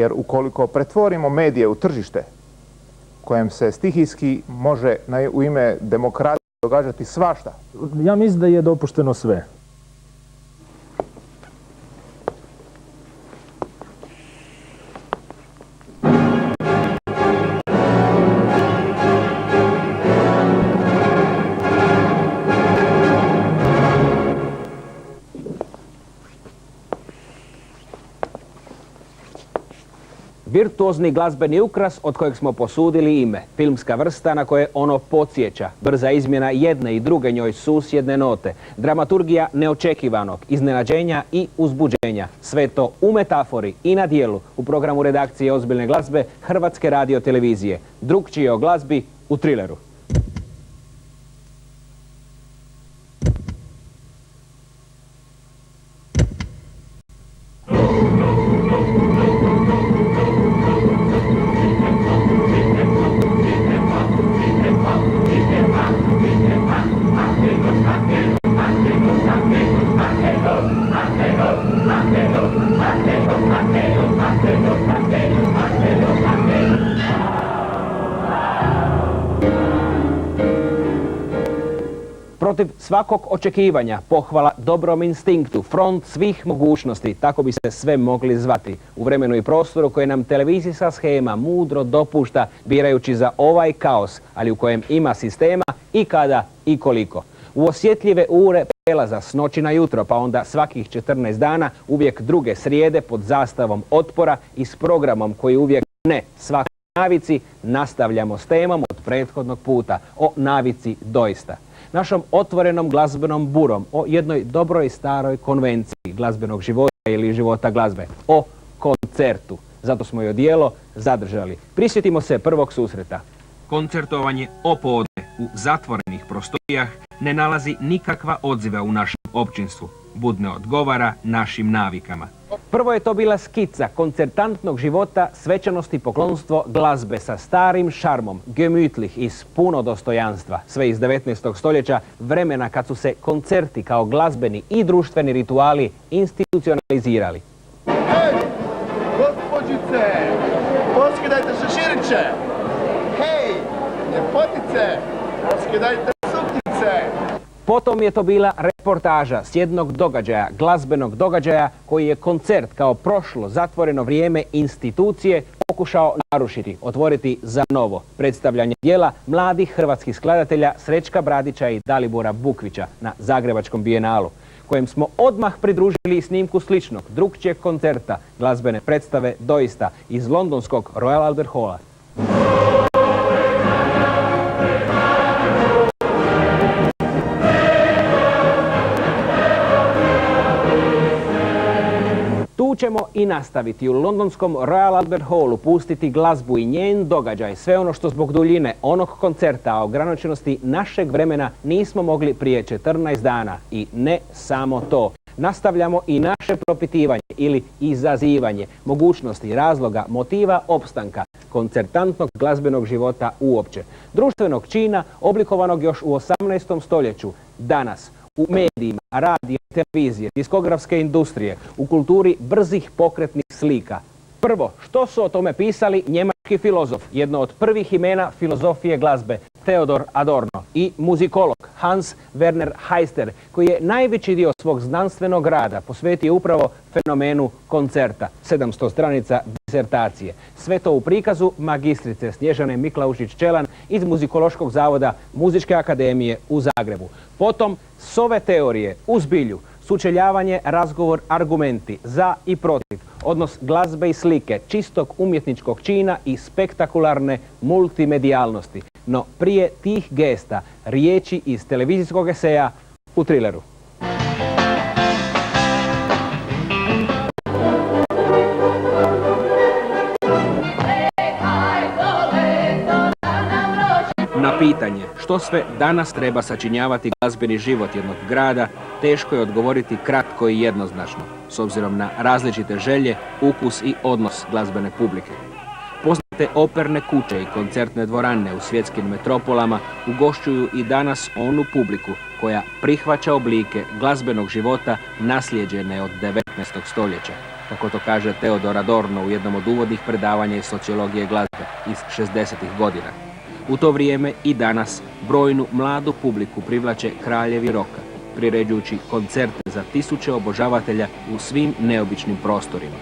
Jer ukoliko pretvorimo medije u tržište, kojem se stihijski može u ime demokracije događati svašta. Ja mislim da je dopušteno sve. Virtuozni glazbeni ukras od kojeg smo posudili ime, filmska vrsta na koje ono podsjeća, brza izmjena jedne i druge njoj susjedne note, dramaturgija neočekivanog, iznenađenja i uzbuđenja. Sve to u metafori i na dijelu u programu redakcije ozbiljne glazbe Hrvatske radiotelevizije. Drukčije o glazbi u Trileru. Protiv svakog očekivanja, pohvala dobrom instinktu, front svih mogućnosti, tako bi se sve mogli zvati. U vremenu i prostoru koje nam televizijska shema mudro dopušta, birajući za ovaj kaos, ali u kojem ima sistema i kada i koliko. U osjetljive ure prelaza s noći na jutro, pa onda svakih 14 dana, uvijek druge srijede pod zastavom otpora i s programom koji uvijek ne svakoj navici, nastavljamo s temom od prethodnog puta, o navici doista. Našom otvorenom glazbenom burom, o jednoj dobroj staroj konvenciji glazbenog života ili života glazbe, o koncertu. Zato smo i odijelo zadržali. Prisjetimo se prvog susreta. Koncertovanje opodne u zatvorenih prostorijah ne nalazi nikakva odziva u našem općinstvu. Bud ne odgovara našim navikama. Prvo je to bila skica koncertantnog života, svečanosti, poklonstvo glazbe sa starim šarmom, gemütlich i s puno dostojanstva. Sve iz 19. stoljeća, vremena kad su se koncerti kao glazbeni i društveni rituali institucionalizirali. Hej, gospođice, poskidajte šeširče! Hej, ljepotice, poskidajte suknjice! Potom je to bila reportaža s jednog događaja, glazbenog događaja, koji je koncert kao prošlo zatvoreno vrijeme institucije pokušao narušiti, otvoriti za novo. Predstavljanje dijela mladih hrvatskih skladatelja Srećka Bradića i Dalibora Bukvića na Zagrebačkom bijenalu, kojem smo odmah pridružili snimku sličnog, drukčijeg koncerta glazbene predstave doista iz londonskog Royal Albert Halla. Tu ćemo i nastaviti u londonskom Royal Albert Hallu, pustiti glazbu i njen događaj, sve ono što zbog duljine onog koncerta, a ograničenosti našeg vremena nismo mogli prije 14 dana. I ne samo to. Nastavljamo i naše propitivanje ili izazivanje mogućnosti, razloga, motiva opstanka koncertantnog glazbenog života uopće. Društvenog čina oblikovanog još u 18. stoljeću. Danas u medijima, radija, televizije, diskografske industrije, u kulturi brzih pokretnih slika. Prvo, što su o tome pisali njemački filozof, jedno od prvih imena filozofije glazbe, Theodor Adorno, i muzikolog Hans Werner Heister, koji je najveći dio svog znanstvenog rada posvetio upravo fenomenu koncerta, 700 stranica disertacije. Sve to u prikazu magistrice Snježane Miklaušić-Čelan iz Muzikološkog zavoda Muzičke akademije u Zagrebu. Potom, s ove teorije u zbilju, sučeljavanje, razgovor, argumenti, za i protiv, odnos glazbe i slike, čistog umjetničkog čina i spektakularne multimedijalnosti. No prije tih gesta, riječi iz televizijskog eseja u Trileru. Na pitanje što sve danas treba sačinjavati glazbeni život jednog grada, teško je odgovoriti kratko i jednoznačno, s obzirom na različite želje, ukus i odnos glazbene publike. Poznate operne kuće i koncertne dvorane u svjetskim metropolama ugošćuju i danas onu publiku koja prihvaća oblike glazbenog života naslijeđene od 19. stoljeća. kako to kaže Theodor Adorno u jednom od uvodnih predavanja iz sociologije glazbe iz 60-ih godina. U to vrijeme i danas brojnu mladu publiku privlače kraljevi roka, priređujući koncerte za tisuće obožavatelja u svim neobičnim prostorima.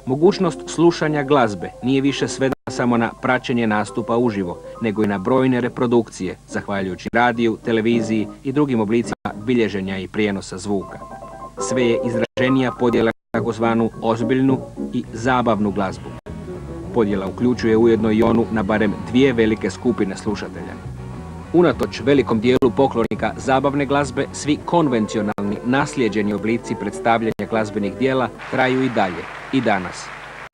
Mogućnost slušanja glazbe nije više svedena samo na praćenje nastupa uživo, nego i na brojne reprodukcije, zahvaljujući radiju, televiziji i drugim oblicima bilježenja i prijenosa zvuka. Sve je izraženija podjela na takozvanu ozbiljnu i zabavnu glazbu. Podjela uključuje ujedno i onu na barem dvije velike skupine slušatelja. Unatoč velikom dijelu poklonika zabavne glazbe, svi konvencionalni, naslijeđeni oblici predstavljanja glazbenih dijela traju i dalje, i danas.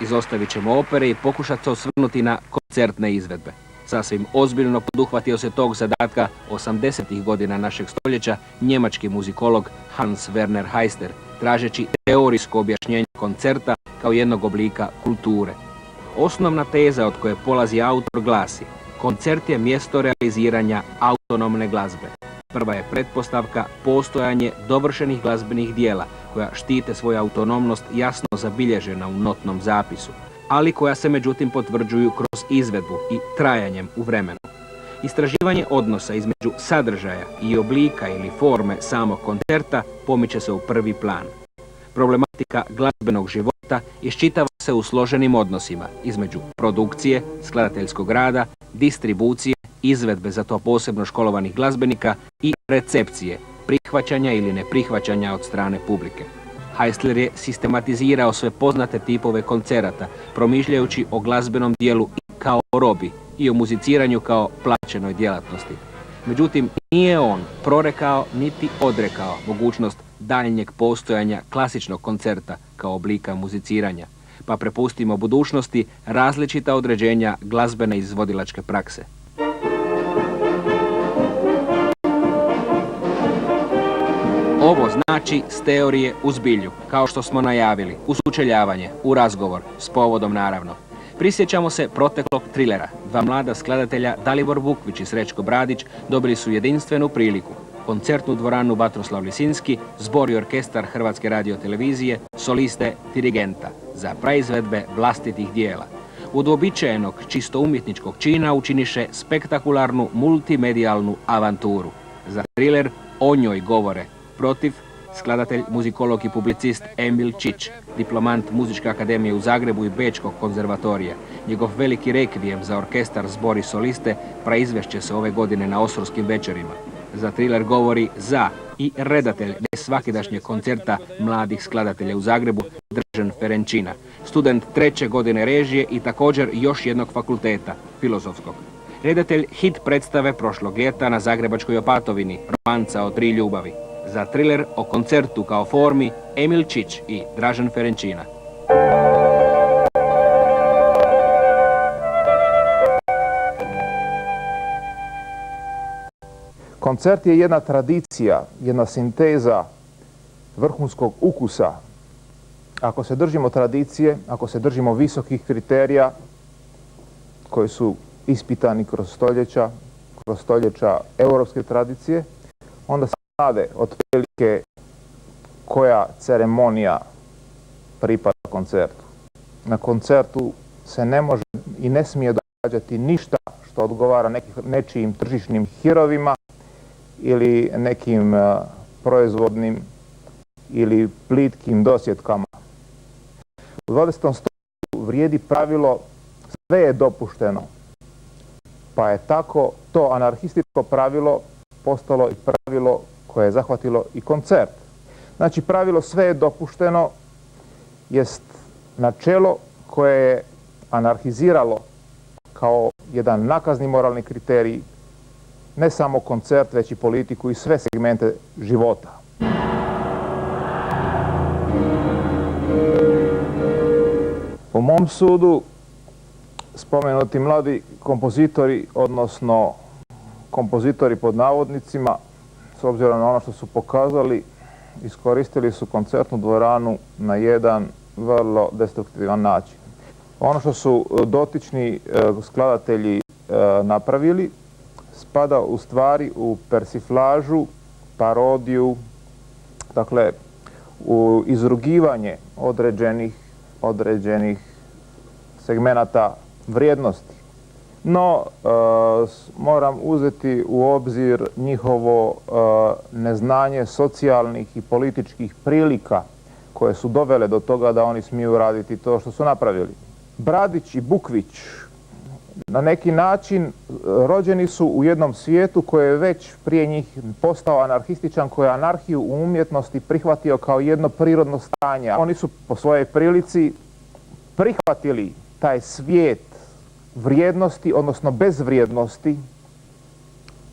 Izostavit ćemo opere i pokušati se osvrnuti na koncertne izvedbe. Sasvim ozbiljno poduhvatio se tog zadatka 80-ih godina našeg stoljeća njemački muzikolog Hans Werner Heister, tražeći teorijsko objašnjenje koncerta kao jednog oblika kulture. Osnovna teza od koje polazi autor glasi: koncert je mjesto realiziranja autonomne glazbe. Prva je pretpostavka postojanje dovršenih glazbenih dijela koja štite svoju autonomnost jasno zabilježena u notnom zapisu, ali koja se međutim potvrđuju kroz izvedbu i trajanjem u vremenu. Istraživanje odnosa između sadržaja i oblika ili forme samog koncerta pomiče se u prvi plan. Problematika glazbenog života iščitava se u složenim odnosima između produkcije, skladateljskog rada, distribucije, izvedbe za to posebno školovanih glazbenika i recepcije, prihvaćanja ili neprihvaćanja od strane publike. Heistler je sistematizirao sve poznate tipove koncerata, promišljajući o glazbenom dijelu i kao o robi i o muziciranju kao plaćenoj djelatnosti. Međutim, nije on prorekao niti odrekao mogućnost daljnjeg postojanja klasičnog koncerta kao oblika muziciranja, pa prepustimo budućnosti različita određenja glazbene izvodilačke prakse. Ovo znači s teorije u zbilju, kao što smo najavili, u sučeljavanje, u razgovor, s povodom naravno. Prisjećamo se proteklog trilera. Dva mlada skladatelja, Dalibor Vukvić i Srećko Bradić, dobili su jedinstvenu priliku. Koncertnu dvoranu Vatroslav Lisinski, zbor i orkestar Hrvatske radiotelevizije, soliste, dirigenta, za praizvedbe vlastitih dijela. Od uobičajenog, čisto umjetničkog čina učiniše spektakularnu multimedijalnu avanturu. Za triler O njoj govore protiv skladatelj, muzikolog i publicist Emil Čić, diplomant Muzičke akademije u Zagrebu i Bečkog konzervatorija. Njegov veliki rekvijem za orkestar, zbor i soliste praizvešće se ove godine na Osorskim večerima. Za triler govori za i redatelj nesvakidašnjeg koncerta mladih skladatelja u Zagrebu, Dražen Ferenčina, student 3. godine režije i također još jednog fakulteta, filozofskog. Redatelj hit predstave prošlog ljeta na Zagrebačkoj Opatovini, Romanca o 3 ljubavi. Za triler o koncertu kao formi, Emil Čić i Dražen Ferenčina. Koncert je jedna tradicija, jedna sinteza vrhunskog ukusa. Ako se držimo tradicije, ako se držimo visokih kriterija koji su ispitani kroz stoljeća europske tradicije, onda se znade otprilike koja ceremonija pripada koncertu. Na koncertu se ne može i ne smije događati ništa što odgovara nečijim tržišnim hirovima ili nekim proizvodnim ili plitkim dosjetkama. U 20. stoljeću vrijedi pravilo sve je dopušteno, pa je tako to anarhističko pravilo postalo i pravilo koje je zahvatilo i koncert. Znači, pravilo sve je dopušteno jest načelo koje je anarhiziralo kao jedan nakazni moralni kriterij ne samo koncert, već i politiku i sve segmente života. Po mom sudu, spomenuti mladi kompozitori, odnosno kompozitori pod navodnicima, s obzirom na ono što su pokazali, iskoristili su koncertnu dvoranu na jedan vrlo destruktivan način. Ono što su dotični skladatelji napravili spada u stvari u persiflažu, parodiju, dakle u izrugivanje određenih određenih segmenata vrijednosti. No, moram uzeti u obzir njihovo neznanje socijalnih i političkih prilika koje su dovele do toga da oni smiju raditi to što su napravili. Bradić i Bukvić na neki način rođeni su u jednom svijetu koji je već prije njih postao anarhističan, koji je anarhiju u umjetnosti prihvatio kao jedno prirodno stanje. Oni su po svojoj prilici prihvatili taj svijet vrijednosti, odnosno bezvrijednosti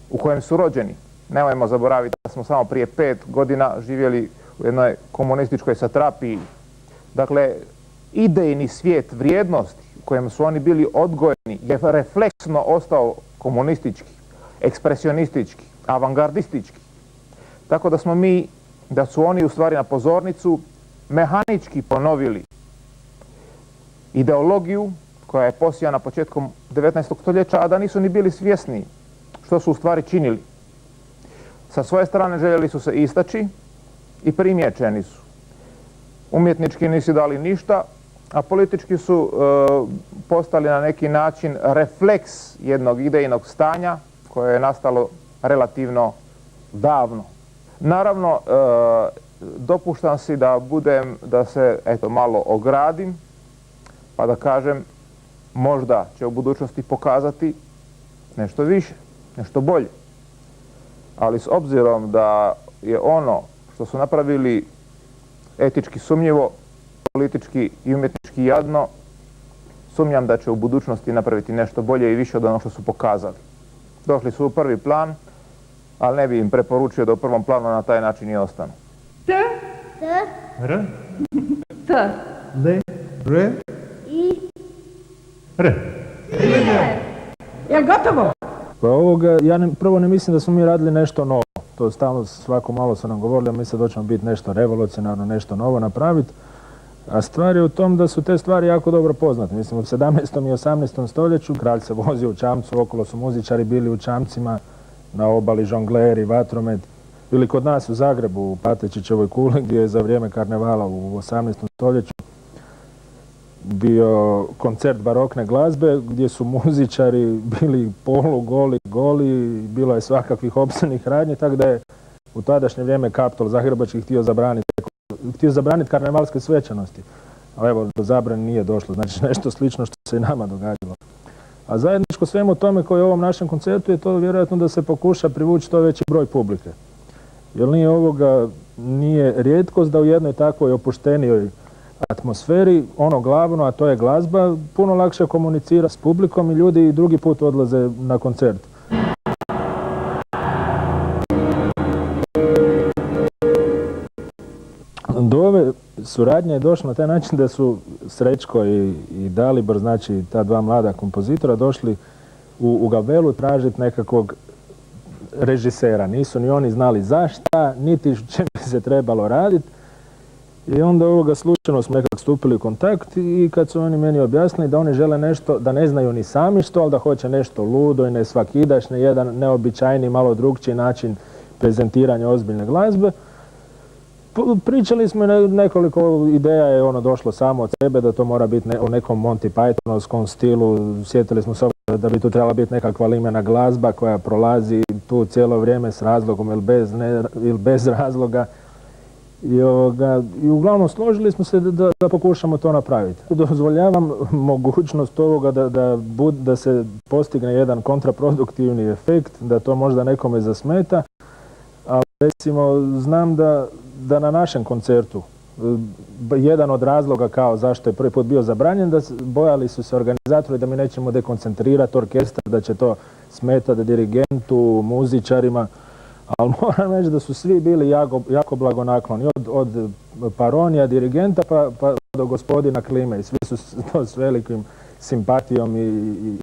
u kojem su rođeni. Nemojmo zaboraviti da smo samo prije 5 godina živjeli u jednoj komunističkoj satrapiji. Dakle, idejni svijet vrijednosti u kojem su oni bili odgojeni je refleksno ostao komunistički, ekspresionistički, avangardistički. Tako da su oni u stvari na pozornicu mehanički ponovili ideologiju koja je posijana početkom 19. stoljeća, a da nisu ni bili svjesni što su u stvari činili. Sa svoje strane željeli su se istaći i primijećeni su. Umjetnički nisu dali ništa, a politički su postali na neki način refleks jednog idejnog stanja koje je nastalo relativno davno. Naravno, dopuštam si da se malo ogradim, pa da kažem možda će u budućnosti pokazati nešto više, nešto bolje. Ali s obzirom da je ono što su napravili etički sumnjivo, politički i umjetnički jadno, sumnjam da će u budućnosti napraviti nešto bolje i više od onog što su pokazali. Došli su u prvi plan, ali ne bi im preporučio da u prvom planu na taj način i ostanu. T. R. T. D. R. I. R. Jel gotovo? Pa ja prvo ne mislim da smo mi radili nešto novo. To stalno svako malo su nam govorili, a mi sad hoćemo biti nešto revolucionarno, nešto novo napraviti. A stvar je u tom da su te stvari jako dobro poznate. Mislim, u 17. i 18. stoljeću kralj se vozio u čamcu, okolo su muzičari bili u čamcima, na obali žongleri, vatromet. Bili kod nas u Zagrebu, u Patečićevoj kuli, gdje je za vrijeme karnevala u 18. stoljeću bio koncert barokne glazbe, gdje su muzičari bili polugoli, goli, bilo je svakakvih opasnih radnji, tako da je u tadašnje vrijeme Kaptol zagrebački htio zabraniti karnevalske svečanosti. Ali evo, do zabrane nije došlo, znači nešto slično što se i nama događalo. A zajedničko svemu tome koji je u ovom našem koncertu je to vjerojatno da se pokuša privući što veći broj publike. Jer nije rijetkost da u jednoj takvoj opuštenijoj atmosferi, ono glavno, a to je glazba, puno lakše komunicira s publikom i ljudi drugi put odlaze na koncert. Do ove suradnje je došlo na taj način da su Srećko i Dalibor, znači ta dva mlada kompozitora, došli u Gabelu tražiti nekakvog režisera. Nisu ni oni znali zašta, niti što bi se trebalo raditi. I onda slučajno smo nekako stupili u kontakt i kad su oni meni objasnili da oni žele nešto, da ne znaju ni sami što, ali da hoće nešto ludo i nesvakidašnje, jedan neobičajni, malo drukčiji način prezentiranja ozbiljne glazbe. Pričali smo nekoliko ideja, je došlo samo od sebe, da to mora biti u nekom Monty Pythonovskom stilu. Sjetili smo se da bi tu trebala biti nekakva limena glazba koja prolazi tu cijelo vrijeme s razlogom ili bez razloga. I uglavnom složili smo se da pokušamo to napraviti. Dozvoljavam mogućnost ovoga da se postigne jedan kontraproduktivni efekt, da to možda nekome zasmeta, ali recimo znam da na našem koncertu jedan od razloga kao zašto je prvi put bio zabranjen, da bojali su se organizatori da mi nećemo dekoncentrirati orkestar, da će to smetati dirigentu, muzičarima. Ali moram reći da su svi bili jako blagonakloni, od Paronija, dirigenta pa do gospodina Klime. I svi su to s velikim simpatijom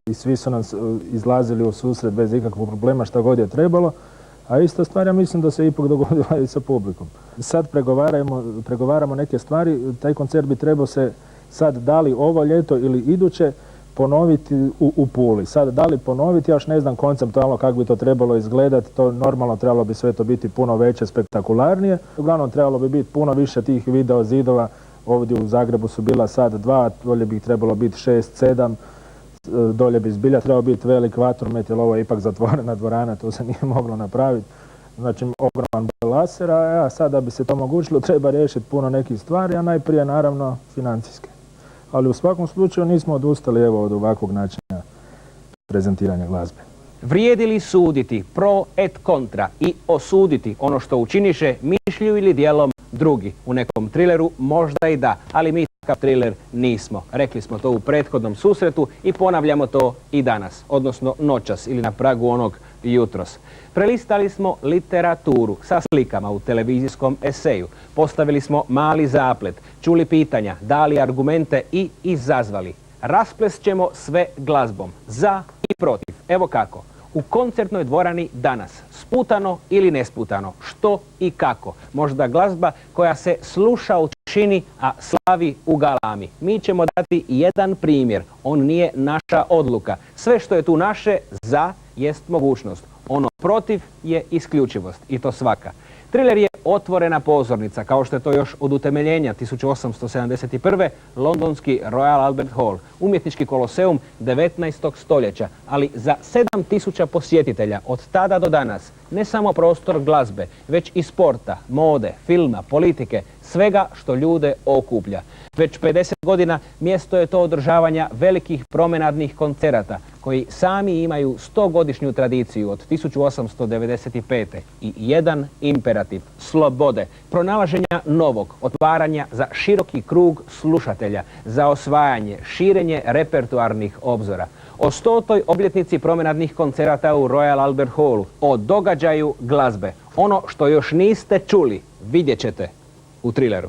i svi su nam izlazili u susret bez ikakvog problema šta god je trebalo. A ista stvar, ja mislim da se ipak dogodila i sa publikom. Sad pregovaramo neke stvari, taj koncert bi trebao se sad da li ovo ljeto ili iduće ponoviti u Puli. Sad, da li ponoviti, ja još ne znam konceptualno kako bi to trebalo izgledati, to normalno trebalo bi sve to biti puno veće, spektakularnije. Uglavnom trebalo bi biti puno više tih video zidova Ovdje u Zagrebu su bila sad 2, dolje bi ih trebalo biti 6, 7, dolje bi zbilja trebao biti velik vatromet, jer ovo je ipak zatvorena dvorana, to se nije moglo napraviti. Znači, ogroman broj lasera, a sad da bi se to omogućilo treba riješiti puno nekih stvari, a najprije naravno financijske. Ali u svakom slučaju nismo odustali evo od ovakvog načina prezentiranja glazbe. Vrijedi li suditi pro et kontra i osuditi ono što učiniše mišlju ili dijelom drugi? U nekom trileru možda i da, ali mi takav triler nismo. Rekli smo to u prethodnom susretu i ponavljamo to i danas, odnosno noćas ili na pragu onog jutros. Prelistali smo literaturu sa slikama u televizijskom eseju. Postavili smo mali zaplet, čuli pitanja, dali argumente i izazvali. Rasplest ćemo sve glazbom, za i protiv. Evo kako. U koncertnoj dvorani danas, sputano ili nesputano, što i kako. Možda glazba koja se sluša u tišini, a slavi u galami. Mi ćemo dati jedan primjer. On nije naša odluka. Sve što je tu naše za jest mogućnost. Ono protiv je isključivost. I to svaka. Triler je otvorena pozornica, kao što je to još od utemeljenja 1871. londonski Royal Albert Hall, umjetnički koloseum 19. stoljeća, ali za 7000 posjetitelja od tada do danas, ne samo prostor glazbe, već i sporta, mode, filma, politike, svega što ljude okuplja. Već 50 godina mjesto je to održavanja velikih promenadnih koncerata, koji sami imaju 100-godišnju tradiciju od 1895. I jedan imperativ, slobode, pronalaženja novog, otvaranja za široki krug slušatelja, za osvajanje, širenje repertuarnih obzora. O 100. obljetnici promenadnih koncerata u Royal Albert Hallu, o događaju glazbe. Ono što još niste čuli, vidjet ćete u trileru.